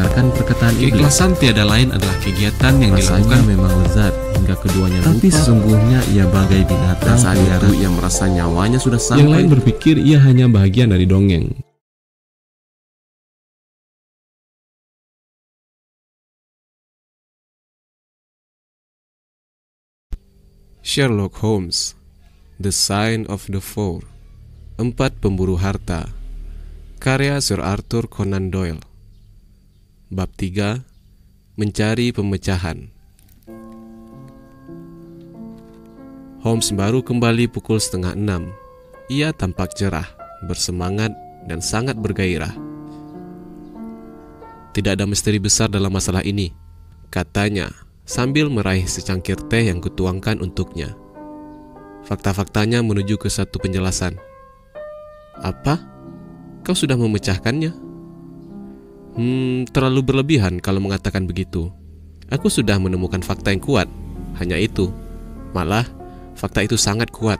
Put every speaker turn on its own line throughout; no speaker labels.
mendengarkan perkataan iblis.
Keikhlasan tiada lain adalah kegiatan yang
Rasanya
dilakukan
memang lezat hingga keduanya
Tapi
lupa. Sesungguhnya ia bagai binatang
saat
liar.
itu ia merasa nyawanya sudah sampai.
Yang lain berpikir ia hanya bagian dari dongeng. Sherlock Holmes, The Sign of the Four, 4 Pemburu Harta, karya Sir Arthur Conan Doyle. Bab 3, Mencari Pemecahan. Holmes baru kembali pukul 5:30. Ia tampak cerah, bersemangat, dan sangat bergairah. Tidak ada misteri besar dalam masalah ini, katanya sambil meraih secangkir teh yang kutuangkan untuknya. Fakta-faktanya menuju ke satu penjelasan. Apa? Kau sudah memecahkannya? Terlalu berlebihan kalau mengatakan begitu. Aku sudah menemukan fakta yang kuat, hanya itu. Malah, fakta itu sangat kuat.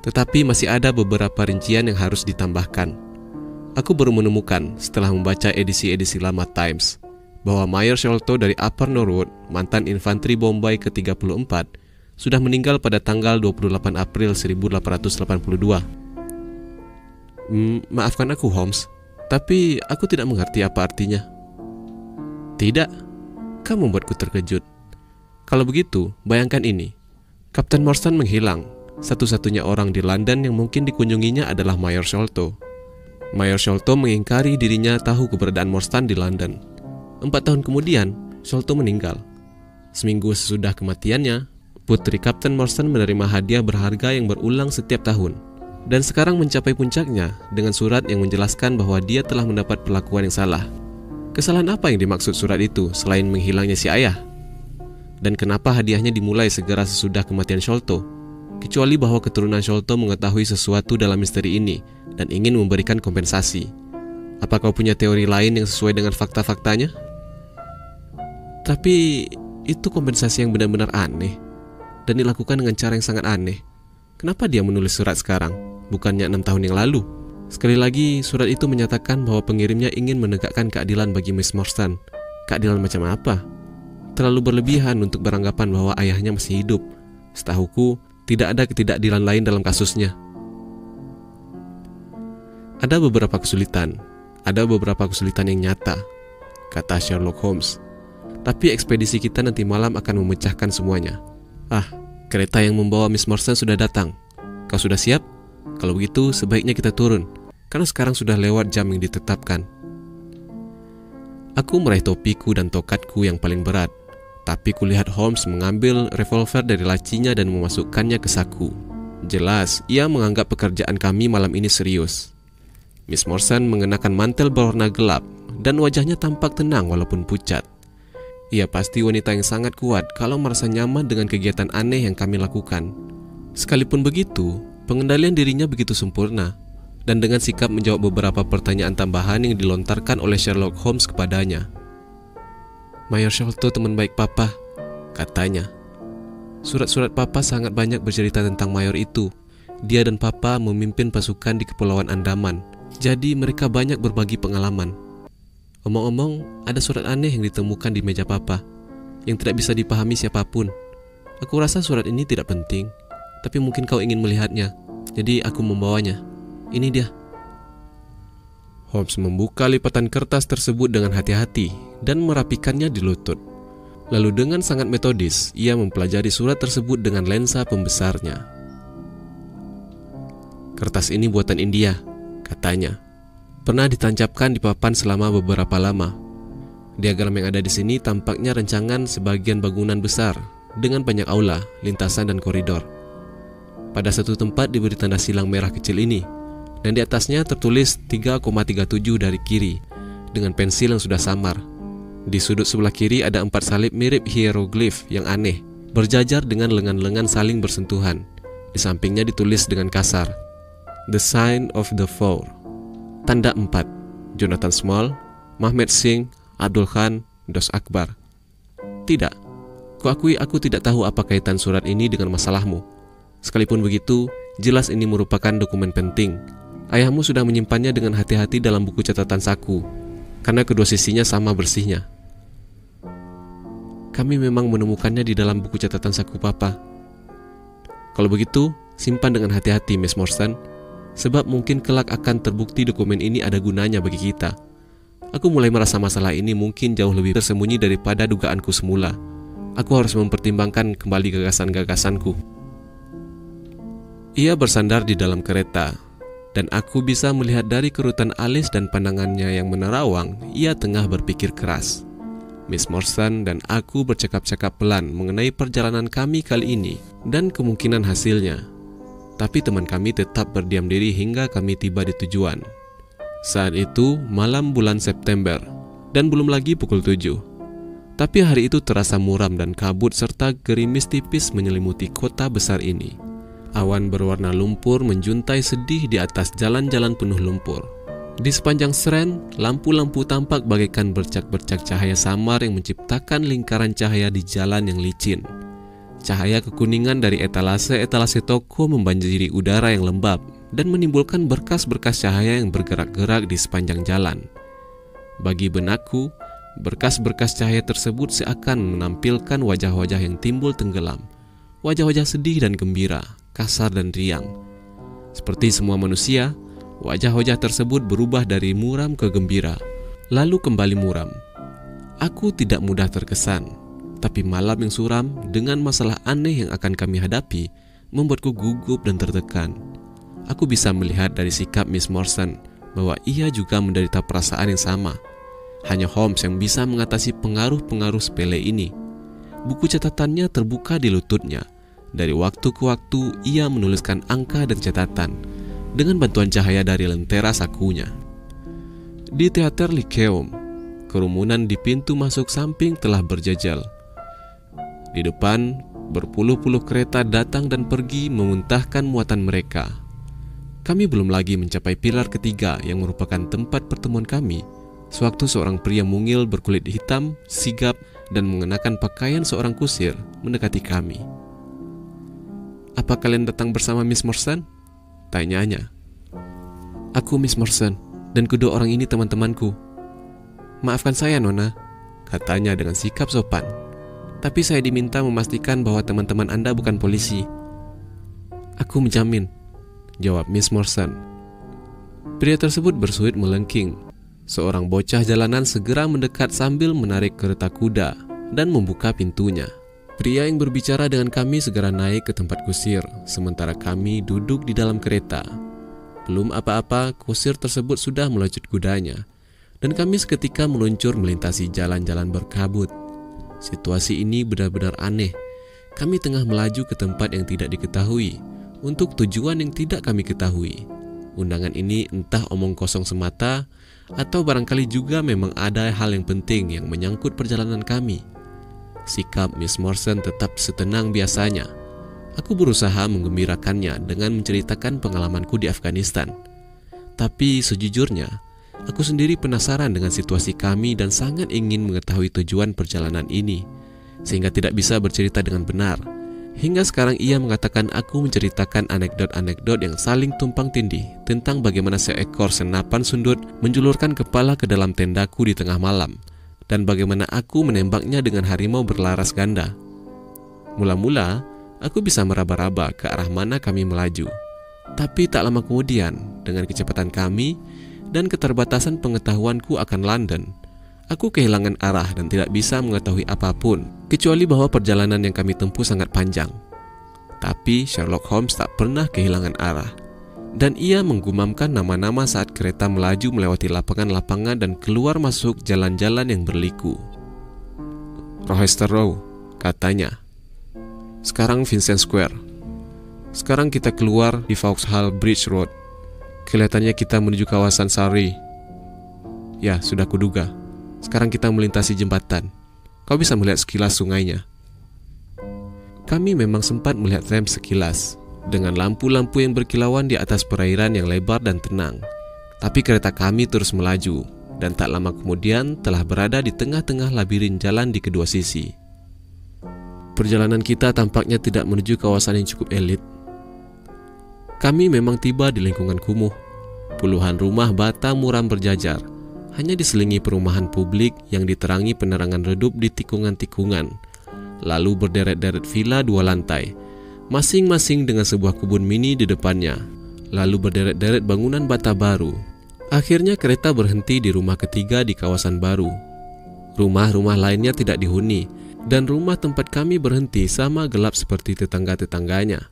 Tetapi masih ada beberapa rincian yang harus ditambahkan. Aku baru menemukan setelah membaca edisi-edisi lama Times bahwa Mayer Sholto dari Upper Norwood, mantan infanteri Bombay ke-34, sudah meninggal pada tanggal 28 April 1882. Maafkan aku, Holmes, tapi aku tidak mengerti apa artinya. Tidak, kamu membuatku terkejut. Kalau begitu, bayangkan ini. Kapten Morstan menghilang. Satu-satunya orang di London yang mungkin dikunjunginya adalah Mayer Sholto. Mayer Sholto mengingkari dirinya tahu keberadaan Morstan di London. 4 tahun kemudian, Sholto meninggal. Seminggu sesudah kematiannya, putri Kapten Morstan menerima hadiah berharga yang berulang setiap tahun. Dan sekarang mencapai puncaknya dengan surat yang menjelaskan bahwa dia telah mendapat perlakuan yang salah. Kesalahan apa yang dimaksud surat itu selain menghilangnya si ayah? Dan kenapa hadiahnya dimulai segera sesudah kematian Sholto? Kecuali bahwa keturunan Sholto mengetahui sesuatu dalam misteri ini dan ingin memberikan kompensasi. Apa kau punya teori lain yang sesuai dengan fakta-faktanya? Tapi itu kompensasi yang benar-benar aneh dan dilakukan dengan cara yang sangat aneh. Kenapa dia menulis surat sekarang, bukannya 6 tahun yang lalu? Sekali lagi, surat itu menyatakan bahwa pengirimnya ingin menegakkan keadilan bagi Miss Morstan. Keadilan macam apa? Terlalu berlebihan untuk beranggapan bahwa ayahnya masih hidup. Setahuku, tidak ada ketidakadilan lain dalam kasusnya. Ada beberapa kesulitan yang nyata, kata Sherlock Holmes. Tapi ekspedisi kita nanti malam akan memecahkan semuanya. Kereta yang membawa Miss Morstan sudah datang. Kau sudah siap? Kalau begitu, sebaiknya kita turun, karena sekarang sudah lewat jam yang ditetapkan. Aku meraih topiku dan tokatku yang paling berat, tapi kulihat Holmes mengambil revolver dari lacinya dan memasukkannya ke saku. Jelas, ia menganggap pekerjaan kami malam ini serius. Miss Morstan mengenakan mantel berwarna gelap, dan wajahnya tampak tenang walaupun pucat. Ia pasti wanita yang sangat kuat kalau merasa nyaman dengan kegiatan aneh yang kami lakukan. Sekalipun begitu, pengendalian dirinya begitu sempurna, dan dengan sikap menjawab beberapa pertanyaan tambahan yang dilontarkan oleh Sherlock Holmes kepadanya. Mayer Sholto teman baik Papa, katanya. Surat-surat Papa sangat banyak bercerita tentang Mayer itu. Dia dan Papa memimpin pasukan di Kepulauan Andaman, jadi mereka banyak berbagi pengalaman. Omong-omong, ada surat aneh yang ditemukan di meja Papa, yang tidak bisa dipahami siapapun. Aku rasa surat ini tidak penting, tapi mungkin kau ingin melihatnya, jadi aku membawanya. Ini dia. Holmes membuka lipatan kertas tersebut dengan hati-hati dan merapikannya di lutut. Lalu dengan sangat metodis, ia mempelajari surat tersebut dengan lensa pembesarnya. Kertas ini buatan India, katanya. Pernah ditancapkan di papan selama beberapa lama. Diagram yang ada di sini tampaknya rancangan sebagian bangunan besar dengan banyak aula, lintasan dan koridor. Pada satu tempat diberi tanda silang merah kecil ini, dan di atasnya tertulis 3,37 dari kiri dengan pensil yang sudah samar. Di sudut sebelah kiri ada 4 salib mirip hieroglif yang aneh, berjajar dengan lengan-lengan saling bersentuhan. Di sampingnya ditulis dengan kasar, The Sign of the Four. Tanda 4, Jonathan Small, Mahmed Singh, Abdul Khan, Dos Akbar. Tidak, kuakui aku tidak tahu apa kaitan surat ini dengan masalahmu. Sekalipun begitu, jelas ini merupakan dokumen penting. Ayahmu sudah menyimpannya dengan hati-hati dalam buku catatan saku. karena kedua sisinya sama bersihnya. Kami memang menemukannya di dalam buku catatan saku papa. Kalau begitu, simpan dengan hati-hati, Miss Morrison, sebab mungkin kelak akan terbukti dokumen ini ada gunanya bagi kita. Aku mulai merasa masalah ini mungkin jauh lebih tersembunyi daripada dugaanku semula. Aku harus mempertimbangkan kembali gagasan-gagasanku. Ia bersandar di dalam kereta, dan aku bisa melihat dari kerutan alis dan pandangannya yang menerawang, ia tengah berpikir keras. Miss Morrison dan aku bercakap-cakap pelan mengenai perjalanan kami kali ini dan kemungkinan hasilnya. Tapi teman kami tetap berdiam diri hingga kami tiba di tujuan. Saat itu malam bulan September dan belum lagi pukul 7. Tapi hari itu terasa muram dan kabut serta gerimis tipis menyelimuti kota besar ini. Awan berwarna lumpur menjuntai sedih di atas jalan-jalan penuh lumpur. Di sepanjang Strand, lampu-lampu tampak bagaikan bercak-bercak cahaya samar yang menciptakan lingkaran cahaya di jalan yang licin. Cahaya kekuningan dari etalase-etalase toko membanjiri udara yang lembab dan menimbulkan berkas-berkas cahaya yang bergerak-gerak di sepanjang jalan. Bagi benakku, berkas-berkas cahaya tersebut seakan menampilkan wajah-wajah yang timbul tenggelam, wajah-wajah sedih dan gembira, kasar dan riang. Seperti semua manusia, wajah-wajah tersebut berubah dari muram ke gembira, lalu kembali muram. Aku tidak mudah terkesan, tapi malam yang suram dengan masalah aneh yang akan kami hadapi membuatku gugup dan tertekan. Aku bisa melihat dari sikap Miss Morrison bahwa ia juga menderita perasaan yang sama. Hanya Holmes yang bisa mengatasi pengaruh-pengaruh sepele ini. Buku catatannya terbuka di lututnya. Dari waktu ke waktu ia menuliskan angka dan catatan dengan bantuan cahaya dari lentera sakunya. Di teater Lyceum, kerumunan di pintu masuk samping telah berjajal. Di depan, berpuluh-puluh kereta datang dan pergi memuntahkan muatan mereka. Kami belum lagi mencapai pilar ketiga yang merupakan tempat pertemuan kami, sewaktu seorang pria mungil berkulit hitam, sigap, dan mengenakan pakaian seorang kusir mendekati kami. "Apa kalian datang bersama Miss Morrison?" tanyanya. "Aku Miss Morrison, dan kedua orang ini teman-temanku." "Maafkan saya, Nona," katanya dengan sikap sopan. "Tapi saya diminta memastikan bahwa teman-teman Anda bukan polisi." "Aku menjamin," jawab Miss Morrison. Pria tersebut bersuit melengking. Seorang bocah jalanan segera mendekat sambil menarik kereta kuda dan membuka pintunya. Pria yang berbicara dengan kami segera naik ke tempat kusir, sementara kami duduk di dalam kereta. Belum apa-apa, kusir tersebut sudah melucut kudanya, dan kami seketika meluncur melintasi jalan-jalan berkabut. Situasi ini benar-benar aneh. Kami tengah melaju ke tempat yang tidak diketahui, untuk tujuan yang tidak kami ketahui. Undangan ini entah omong kosong semata, atau barangkali juga memang ada hal yang penting yang menyangkut perjalanan kami. Sikap Miss Morrison tetap setenang biasanya. Aku berusaha menggembirakannya dengan menceritakan pengalamanku di Afghanistan. Tapi sejujurnya, aku sendiri penasaran dengan situasi kami dan sangat ingin mengetahui tujuan perjalanan ini, sehingga tidak bisa bercerita dengan benar. Hingga sekarang ia mengatakan aku menceritakan anekdot-anekdot yang saling tumpang tindih tentang bagaimana seekor senapan sundut menjulurkan kepala ke dalam tendaku di tengah malam, dan bagaimana aku menembaknya dengan harimau berlaras ganda. Mula-mula, aku bisa meraba-raba ke arah mana kami melaju. Tapi tak lama kemudian, dengan kecepatan kami dan keterbatasan pengetahuanku akan London, aku kehilangan arah dan tidak bisa mengetahui apapun, kecuali bahwa perjalanan yang kami tempuh sangat panjang. Tapi Sherlock Holmes tak pernah kehilangan arah, dan ia menggumamkan nama-nama saat kereta melaju melewati lapangan-lapangan dan keluar masuk jalan-jalan yang berliku. "Rochester Row," katanya. "Sekarang Vincent Square. Sekarang kita keluar di Vauxhall Bridge Road. Kelihatannya kita menuju kawasan Surrey. Ya, sudah kuduga. Sekarang kita melintasi jembatan. Kau bisa melihat sekilas sungainya." Kami memang sempat melihat Thames sekilas, dengan lampu-lampu yang berkilauan di atas perairan yang lebar dan tenang. Tapi kereta kami terus melaju, dan tak lama kemudian telah berada di tengah-tengah labirin jalan di kedua sisi. Perjalanan kita tampaknya tidak menuju kawasan yang cukup elit. Kami memang tiba di lingkungan kumuh. Puluhan rumah bata muram berjajar. hanya diselingi perumahan publik yang diterangi penerangan redup di tikungan-tikungan. Lalu berderet-deret villa 2 lantai, masing-masing dengan sebuah kebun mini di depannya. Lalu berderet-deret bangunan bata baru. Akhirnya kereta berhenti di rumah ketiga di kawasan baru. Rumah-rumah lainnya tidak dihuni, dan rumah tempat kami berhenti sama gelap seperti tetangga-tetangganya.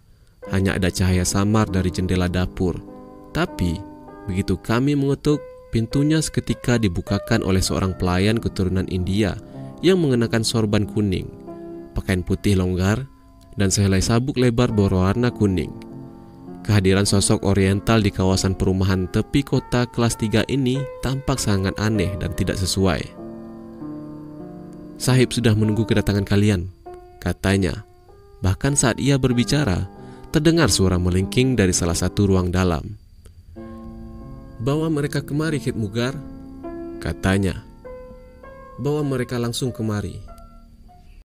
Hanya ada cahaya samar dari jendela dapur. Tapi, begitu kami mengetuk, pintunya seketika dibukakan oleh seorang pelayan keturunan India yang mengenakan sorban kuning, pakaian putih longgar, dan sehelai sabuk lebar berwarna kuning. Kehadiran sosok oriental di kawasan perumahan tepi kota kelas 3 ini tampak sangat aneh dan tidak sesuai. "Sahib sudah menunggu kedatangan kalian," katanya. Bahkan saat ia berbicara, terdengar suara melingking dari salah satu ruang dalam. "Bawa mereka kemari, Khidmugar," katanya. "Bawa mereka langsung kemari."